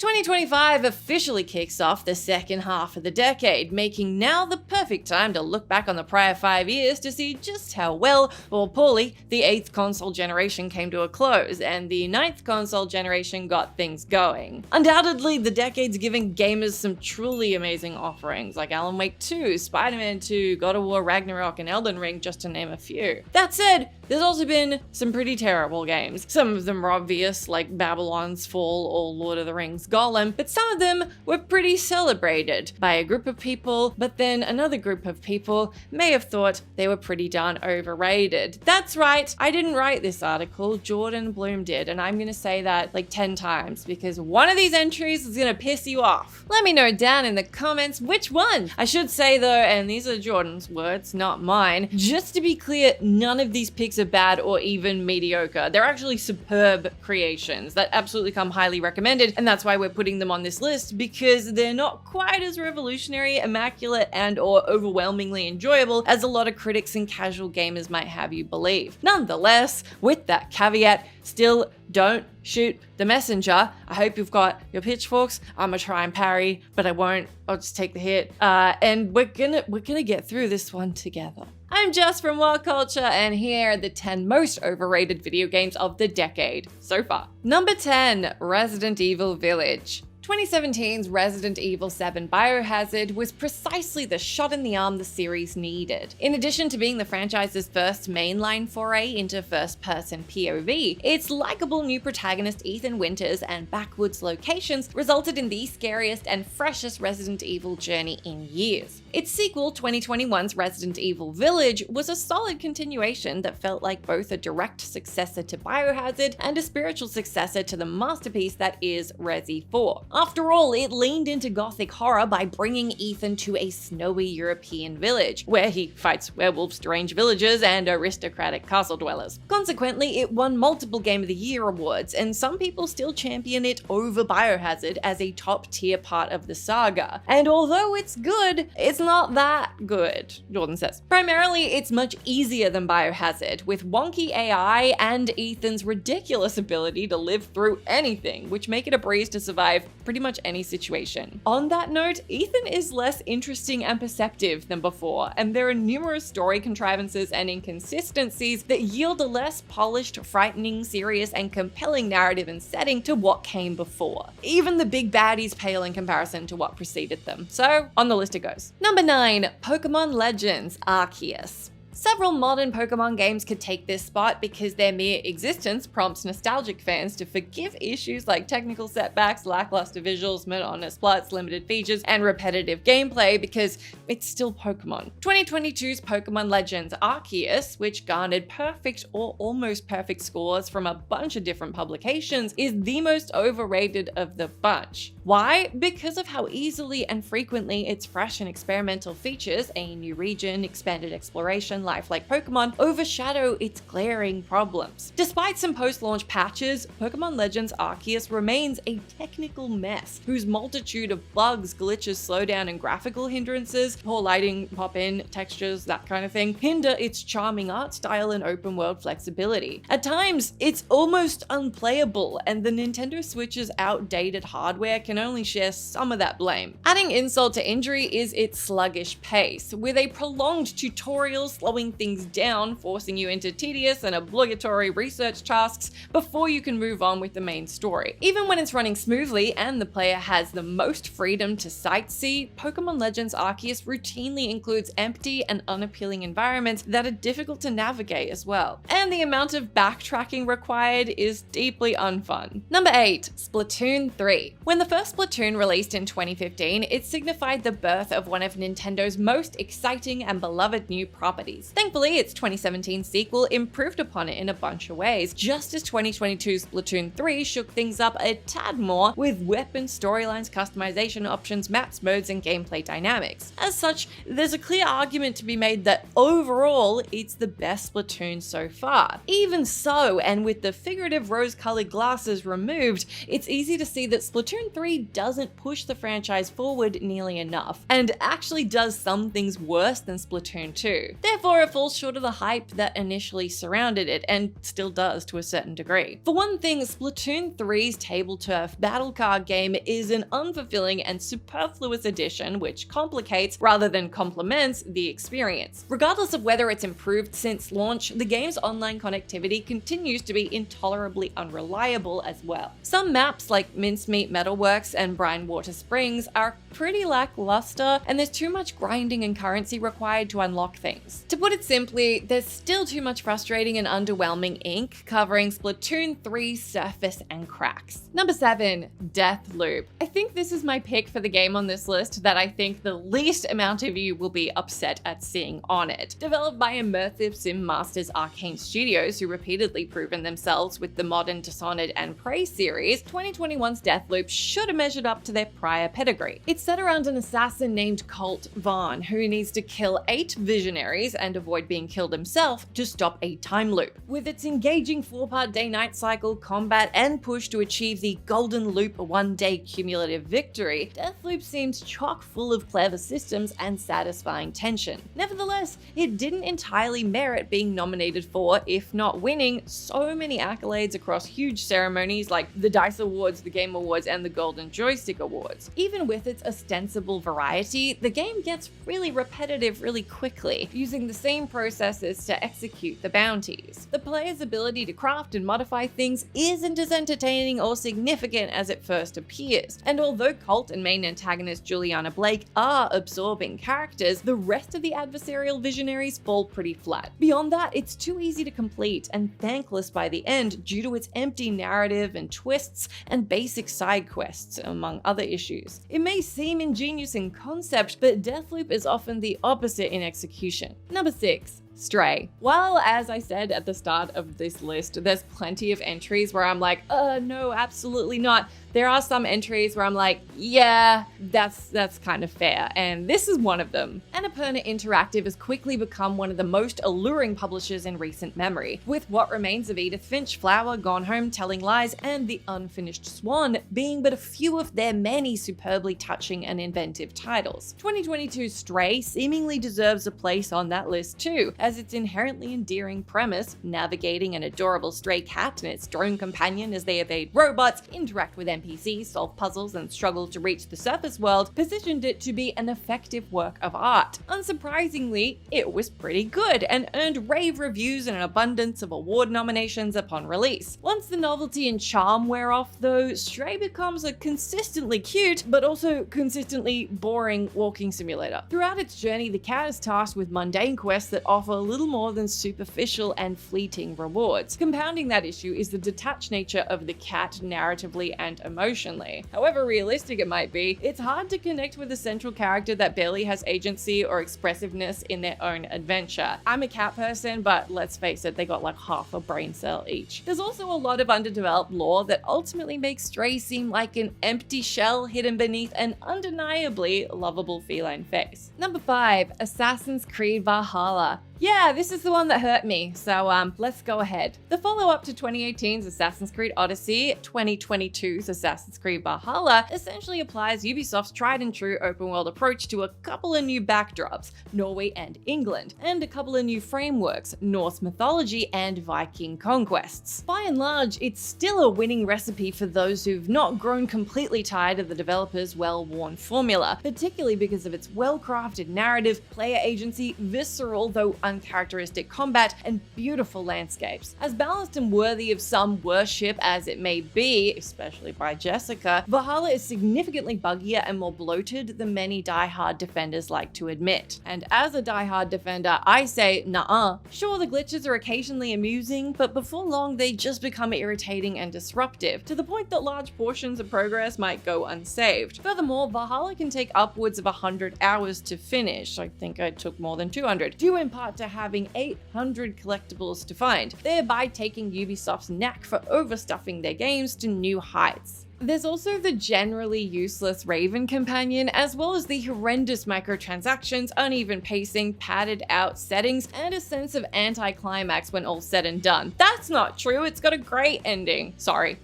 2025 officially kicks off the second half of the decade, making now the perfect time to look back on the prior 5 years to see just how well or poorly the 8th console generation came to a close, and the 9th console generation got things going. Undoubtedly, the decade's giving gamers some truly amazing offerings, like Alan Wake 2, Spider-Man 2, God of War Ragnarok, and Elden Ring, just to name a few. That said, there's also been some pretty terrible games. Some of them are obvious, like Babylon's Fall or Lord of the Rings Gollum, but some of them were pretty celebrated by a group of people, but then another group of people may have thought they were pretty darn overrated. That's right, I didn't write this article, Jordan Bloom did, and I'm gonna say that like 10 times because one of these entries is gonna piss you off. Let me know down in the comments which one. I should say though, and these are Jordan's words, not mine, just to be clear, none of these picks are bad or even mediocre. They're actually superb creations that absolutely come highly recommended, and that's why we're putting them on this list, because they're not quite as revolutionary, immaculate, and or overwhelmingly enjoyable as a lot of critics and casual gamers might have you believe. Nonetheless, with that caveat, still don't shoot the messenger. I hope you've got your pitchforks. I'm gonna try and parry, but I won't. I'll just take the hit. And we're gonna get through this one together. I'm Jess from WhatCulture, and here are the 10 most overrated video games of the decade so far. Number 10, Resident Evil Village. 2017's Resident Evil 7 Biohazard was precisely the shot in the arm the series needed. In addition to being the franchise's first mainline foray into first-person POV, its likable new protagonist Ethan Winters and backwoods locations resulted in the scariest and freshest Resident Evil journey in years. Its sequel, 2021's Resident Evil Village, was a solid continuation that felt like both a direct successor to Biohazard and a spiritual successor to the masterpiece that is Resi 4. After all, it leaned into gothic horror by bringing Ethan to a snowy European village, where he fights werewolves, strange villagers, and aristocratic castle dwellers. Consequently, it won multiple Game of the Year awards, and some people still champion it over Biohazard as a top-tier part of the saga. And although it's good, it's not that good, Jordan says. Primarily, it's much easier than Biohazard, with wonky AI and Ethan's ridiculous ability to live through anything, which make it a breeze to survive pretty much any situation. On that note, Ethan is less interesting and perceptive than before, and there are numerous story contrivances and inconsistencies that yield a less polished, frightening, serious, and compelling narrative and setting to what came before. Even the big baddies pale in comparison to what preceded them. So, on the list it goes. Number 9, Pokémon Legends Arceus. Several modern Pokemon games could take this spot because their mere existence prompts nostalgic fans to forgive issues like technical setbacks, lackluster visuals, monotonous plots, limited features, and repetitive gameplay because it's still Pokemon. 2022's Pokemon Legends Arceus, which garnered perfect or almost perfect scores from a bunch of different publications, is the most overrated of the bunch. Why? Because of how easily and frequently its fresh and experimental features, a new region, expanded exploration, lifelike Pokemon, overshadow its glaring problems. Despite some post-launch patches, Pokemon Legends Arceus remains a technical mess whose multitude of bugs, glitches, slowdown, and graphical hindrances, poor lighting, pop-in, textures, that kind of thing, hinder its charming art style and open-world flexibility. At times, it's almost unplayable, and the Nintendo Switch's outdated hardware can only share some of that blame. Adding insult to injury is its sluggish pace, with a prolonged tutorial slowing things down, forcing you into tedious and obligatory research tasks before you can move on with the main story. Even when it's running smoothly and the player has the most freedom to sightsee, Pokemon Legends Arceus routinely includes empty and unappealing environments that are difficult to navigate as well. And the amount of backtracking required is deeply unfun. Number 8, Splatoon 3. When the first Splatoon released in 2015, it signified the birth of one of Nintendo's most exciting and beloved new properties. Thankfully, its 2017 sequel improved upon it in a bunch of ways, just as 2022's Splatoon 3 shook things up a tad more with weapons, storylines, customization options, maps, modes, and gameplay dynamics. As such, there's a clear argument to be made that overall, it's the best Splatoon so far. Even so, and with the figurative rose-colored glasses removed, it's easy to see that Splatoon 3 doesn't push the franchise forward nearly enough, and actually does some things worse than Splatoon 2. Therefore, before it falls short of the hype that initially surrounded it, and still does to a certain degree. For one thing, Splatoon 3's table turf battle card game is an unfulfilling and superfluous addition which complicates rather than complements the experience. Regardless of whether it's improved since launch, the game's online connectivity continues to be intolerably unreliable as well. Some maps like Mincemeat Metalworks and Brinewater Springs are pretty lackluster, and there's too much grinding and currency required to unlock things. To put it simply, there's still too much frustrating and underwhelming ink covering Splatoon 3's surface and cracks. Number 7, Deathloop. I think this is my pick for the game on this list that I think the least amount of you will be upset at seeing on it. Developed by immersive sim masters Arcane Studios, who repeatedly proven themselves with the modern Dishonored and Prey series, 2021's Deathloop should have measured up to their prior pedigree. It's set around an assassin named Colt Vaughn, who needs to kill 8 visionaries and avoid being killed himself to stop a time loop. With its engaging 4-part day-night cycle, combat, and push to achieve the Golden Loop one-day cumulative victory, Deathloop seems chock full of clever systems and satisfying tension. Nevertheless, it didn't entirely merit being nominated for, if not winning, so many accolades across huge ceremonies like the DICE Awards, the Game Awards, and the Golden Joystick Awards. Even with its ostensible variety, the game gets really repetitive really quickly, using the same processes to execute the bounties. The player's ability to craft and modify things isn't as entertaining or significant as it first appears, and although Colt and main antagonist Juliana Blake are absorbing characters, the rest of the adversarial visionaries fall pretty flat. Beyond that, it's too easy to complete and thankless by the end due to its empty narrative and twists and basic side quests, among other issues. It may seem ingenious in concept, but Deathloop is often the opposite in execution. Number 6. Stray. While, as I said at the start of this list, there's plenty of entries where I'm like, no, absolutely not. There are some entries where I'm like, yeah, that's kind of fair, and this is one of them. Annapurna Interactive has quickly become one of the most alluring publishers in recent memory, with What Remains of Edith Finch, Flower, Gone Home, Telling Lies, and The Unfinished Swan being but a few of their many superbly touching and inventive titles. 2022's Stray seemingly deserves a place on that list too, as its inherently endearing premise, navigating an adorable stray cat and its drone companion as they evade robots, interact with NPCs, solve puzzles, and struggle to reach the surface world, positioned it to be an effective work of art. Unsurprisingly, it was pretty good and earned rave reviews and an abundance of award nominations upon release. Once the novelty and charm wear off though, Stray becomes a consistently cute, but also consistently boring walking simulator. Throughout its journey, the cat is tasked with mundane quests that offer little more than superficial and fleeting rewards. Compounding that issue is the detached nature of the cat narratively and emotionally. However realistic it might be, it's hard to connect with a central character that barely has agency or expressiveness in their own adventure. I'm a cat person, but let's face it, they got like half a brain cell each. There's also a lot of underdeveloped lore that ultimately makes Stray seem like an empty shell hidden beneath an undeniably lovable feline face. Number 5, Assassin's Creed Valhalla. Yeah, this is the one that hurt me, so let's go ahead. The follow-up to 2018's Assassin's Creed Odyssey, 2022's Assassin's Creed Valhalla, essentially applies Ubisoft's tried and true open-world approach to a couple of new backdrops, Norway and England, and a couple of new frameworks, Norse mythology and Viking conquests. By and large, it's still a winning recipe for those who've not grown completely tired of the developer's well-worn formula, particularly because of its well-crafted narrative, player agency, visceral though uncharacteristic combat, and beautiful landscapes. As balanced and worthy of some worship as it may be, especially by Jessica, Valhalla is significantly buggier and more bloated than many die-hard defenders like to admit. And as a die-hard defender, I say, nah-uh. Sure, the glitches are occasionally amusing, but before long they just become irritating and disruptive, to the point that large portions of progress might go unsaved. Furthermore, Valhalla can take upwards of 100 hours to finish. I think I took more than 200, due in part to having 800 collectibles to find, thereby taking Ubisoft's knack for overstuffing their games to new heights. There's also the generally useless Raven companion, as well as the horrendous microtransactions, uneven pacing, padded out settings, and a sense of anticlimax when all said and done. That's not true, it's got a great ending. Sorry.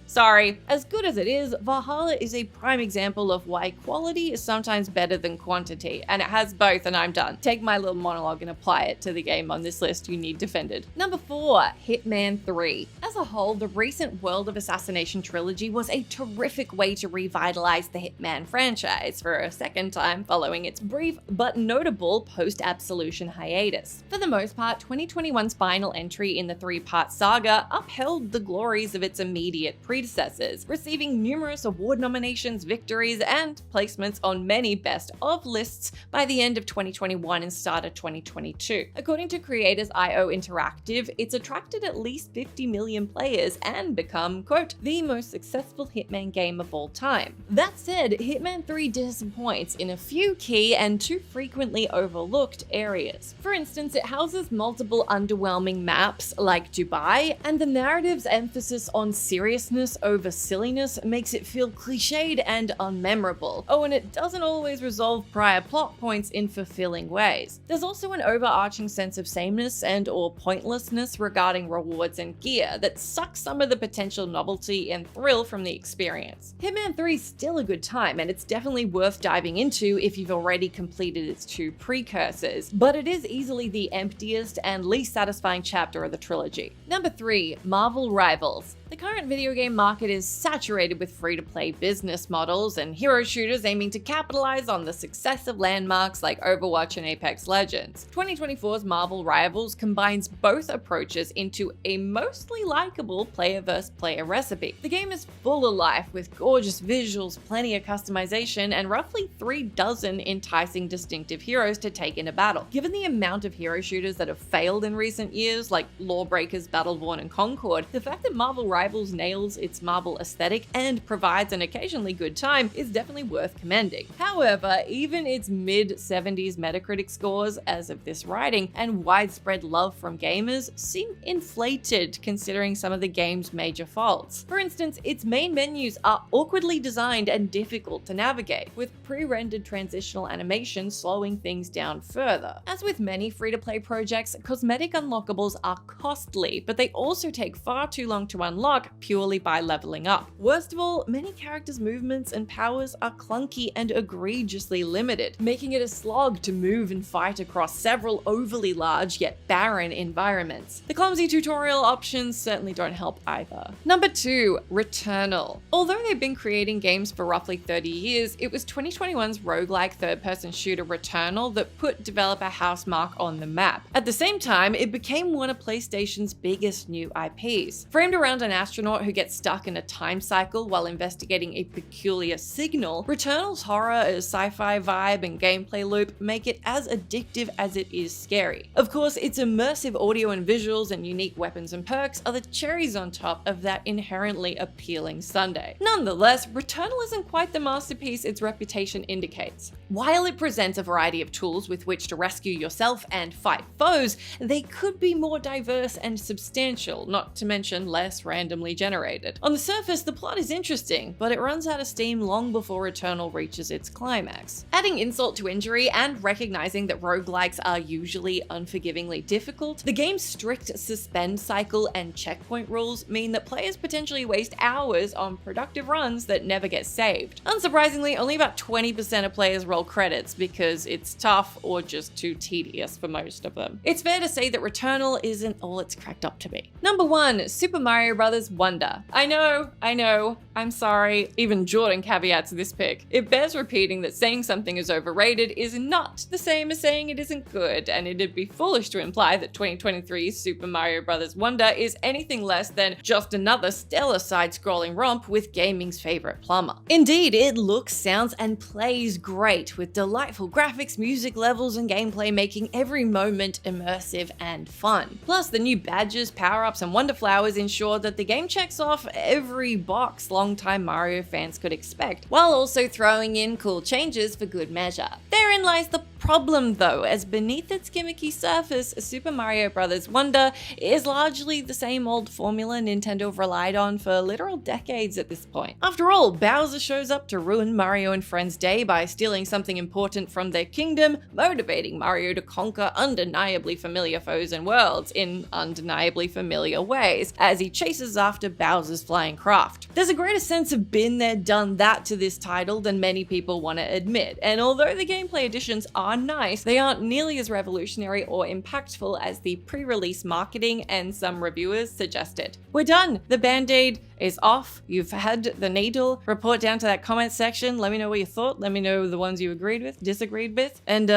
As good as it is, Valhalla is a prime example of why quality is sometimes better than quantity, and it has both, and I'm done. Take my little monologue and apply it to the game on this list you need defended. Number 4, Hitman 3. As a whole, the recent World of Assassination trilogy was a terrific way to revitalize the Hitman franchise for a second time following its brief but notable post-Absolution hiatus. For the most part, 2021's final entry in the 3-part saga upheld the glories of its immediate predecessors, receiving numerous award nominations, victories, and placements on many best of lists by the end of 2021 and start of 2022. According to Creators IO Interactive, it's attracted at least 50 million players and become, quote, the most successful Hitman game of all time. That said, Hitman 3 disappoints in a few key and too frequently overlooked areas. For instance, it houses multiple underwhelming maps like Dubai, and the narrative's emphasis on seriousness over silliness makes it feel cliched and unmemorable. Oh, and it doesn't always resolve prior plot points in fulfilling ways. There's also an overarching sense of sameness and or pointlessness regarding rewards and gear that sucks some of the potential novelty and thrill from the experience. Hitman 3 is still a good time, and it's definitely worth diving into if you've already completed its 2 precursors, but it is easily the emptiest and least satisfying chapter of the trilogy. Number 3, Marvel Rivals. The current video game market is saturated with free-to-play business models and hero shooters aiming to capitalize on the success of landmarks like Overwatch and Apex Legends. 2024's Marvel Rivals combines both approaches into a mostly likable player-versus-player recipe. The game is full of life with gorgeous visuals, plenty of customization, and roughly 36 enticing distinctive heroes to take into battle. Given the amount of hero shooters that have failed in recent years, like Lawbreakers, Battleborn, and Concord, the fact that Marvel Rivals nails its Marvel aesthetic and provides an occasionally good time is definitely worth commending. However, even its mid-70s Metacritic scores as of this writing and widespread love from gamers seem inflated considering some of the game's major faults. For instance, its main menus are awkwardly designed and difficult to navigate, with pre-rendered transitional animation slowing things down further. As with many free-to-play projects, cosmetic unlockables are costly, but they also take far too long to unlock purely by leveling up. Worst of all, many characters' movements and powers are clunky and egregiously limited, making it a slog to move and fight across several overly large yet barren environments. The clumsy tutorial options certainly don't help either. Number 2, Returnal. Although they've been creating games for roughly 30 years, it was 2021's roguelike third-person shooter Returnal that put developer Housemarque on the map. At the same time, it became one of PlayStation's biggest new IPs. Framed around an astronaut who gets stuck in a time cycle while investigating a peculiar signal, Returnal's horror, sci-fi vibe, and gameplay loop make it as addictive as it is scary. Of course, its immersive audio and visuals and unique weapons and perks are the cherries on top of that inherently appealing sundae. Nonetheless, Returnal isn't quite the masterpiece its reputation indicates. While it presents a variety of tools with which to rescue yourself and fight foes, they could be more diverse and substantial, not to mention less randomly generated. On the surface, the plot is interesting, but it runs out of steam long before Returnal reaches its climax. Adding insult to injury and recognizing that roguelikes are usually unforgivingly difficult, the game's strict suspend cycle and checkpoint rules mean that players potentially waste hours on productive runs that never get saved. Unsurprisingly, only about 20% of players roll credits because it's tough or just too tedious for most of them. It's fair to say that Returnal isn't all it's cracked up to be. Number 1, Super Mario Bros. Wonder. I know, I'm sorry. Even Jordan caveats this pick. It bears repeating that saying something is overrated is not the same as saying it isn't good, and it'd be foolish to imply that 2023's Super Mario Bros. Wonder is anything less than just another stellar side-scrolling romp with gaming's favorite plumber. Indeed, it looks, sounds, and plays great, with delightful graphics, music levels, and gameplay making every moment immersive and fun. Plus, the new badges, power-ups, and wonder flowers ensure that the game checks off every box long longtime Mario fans could expect, while also throwing in cool changes for good measure. Therein lies the problem though, as beneath its gimmicky surface, Super Mario Bros. Wonder is largely the same old formula Nintendo have relied on for literal decades at this point. After all, Bowser shows up to ruin Mario and Friends' day by stealing something important from their kingdom, motivating Mario to conquer undeniably familiar foes and worlds in undeniably familiar ways, as he chases after Bowser's flying craft. There's a greater sense of been there, done that to this title than many people want to admit, and although the gameplay additions are nice, they aren't nearly as revolutionary or impactful as the pre-release marketing and some reviewers suggested. We're done! The band-aid is off. You've had the needle. Report down to that comment section. Let me know what you thought. Let me know the ones you agreed with, disagreed with, and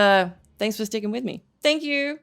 thanks for sticking with me. Thank you!